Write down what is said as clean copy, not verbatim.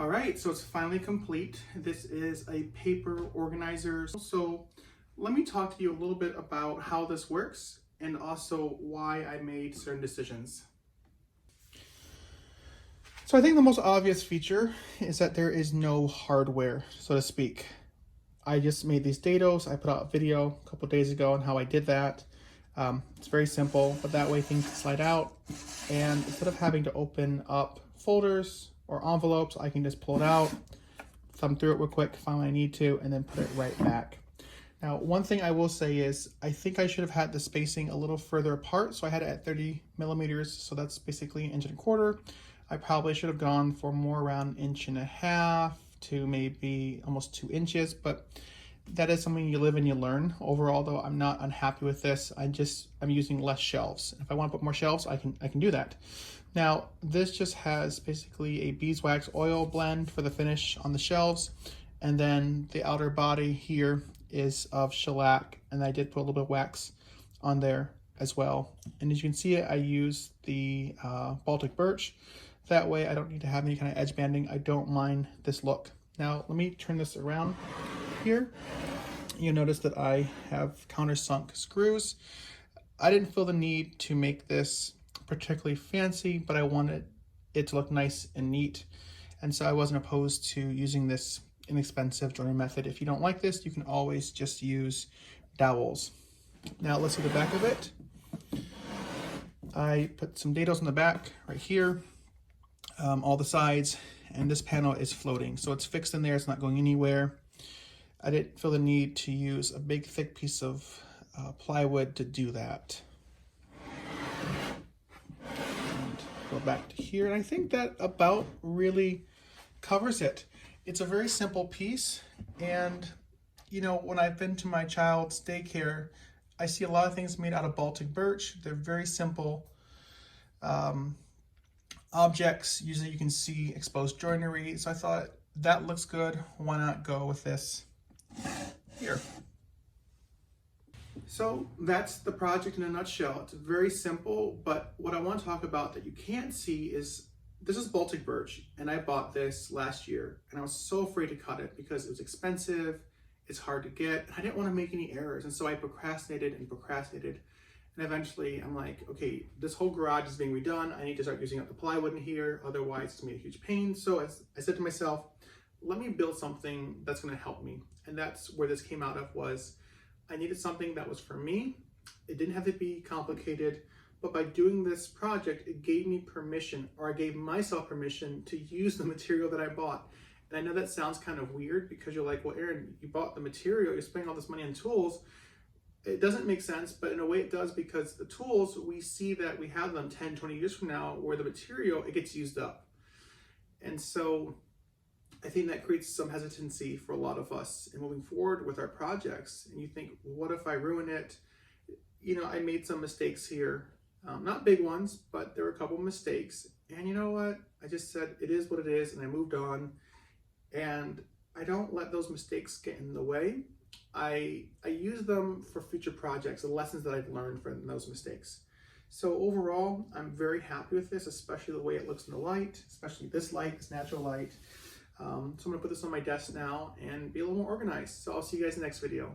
All right, so it's finally complete. This is a paper organizer. So let me talk to you a little bit about how this works and also why I made certain decisions. So I think the most obvious feature is that there is no hardware, so to speak. I just made these dados. I put out a video a couple days ago on how I did that. It's very simple, but that way things can slide out. And instead of having to open up folders or envelopes, I can just pull it out, thumb through it real quick, find what I need to, and then put it right back. Now, one thing I will say is I think I should have had the spacing a little further apart. So I had it at 30 millimeters. So that's basically 1.25 inches. I probably should have gone for more around 1.5 inches to maybe almost 2 inches, but that is something you live and you learn. Overall, though, I'm not unhappy with this. I'm using less shelves. If I want to put more shelves, I can do that. Now, this just has basically a beeswax oil blend for the finish on the shelves, and then the outer body here is of shellac, and I did put a little bit of wax on there as well. And as you can see, I used the Baltic birch. That way I don't need to have any kind of edge banding. I don't mind this look. Now let me turn this around here. You notice that I have countersunk screws. I didn't feel the need to make this particularly fancy, but I wanted it to look nice and neat. And so I wasn't opposed to using this inexpensive joinery method. If you don't like this, you can always just use dowels. Now let's see the back of it. I put some dados on the back right here. All the sides, and this panel is floating, so it's fixed in there. It's not going anywhere. I didn't feel the need to use a big thick piece of plywood to do that. And go back to here, and I think that about really covers it. It's a very simple piece, and you know, when I've been to my child's daycare, I see a lot of things made out of Baltic birch. They're very simple objects. Usually you can see exposed joinery, so I thought that looks good, why not go with this here. So that's the project in a nutshell. It's very simple, but what I want to talk about that you can't see is this is Baltic birch, and I bought this last year, and I was so afraid to cut it because it was expensive, it's hard to get, and I didn't want to make any errors, and so I procrastinated and procrastinated. And eventually I'm like, okay, this whole garage is being redone. I need to start using up the plywood in here. Otherwise it's gonna be a huge pain. So I said to myself, let me build something that's gonna help me. And that's where this came out of. Was I needed something that was for me. It didn't have to be complicated, but by doing this project, it gave me permission, or I gave myself permission to use the material that I bought. And I know that sounds kind of weird because you're like, well, Aaron, you bought the material, you're spending all this money on tools. It doesn't make sense, but in a way it does, because the tools, we see that we have them 10, 20 years from now, where the material, it gets used up. And so I think that creates some hesitancy for a lot of us in moving forward with our projects. And you think, what if I ruin it? You know, I made some mistakes here, not big ones, but there were a couple of mistakes. And you know what? I just said, it is what it is, and I moved on. And I don't let those mistakes get in the way. I use them for future projects, the lessons that I've learned from those mistakes. So overall, I'm very happy with this, especially the way it looks in the light, especially this light, this natural light. So I'm gonna put this on my desk now and be a little more organized. So I'll see you guys in the next video.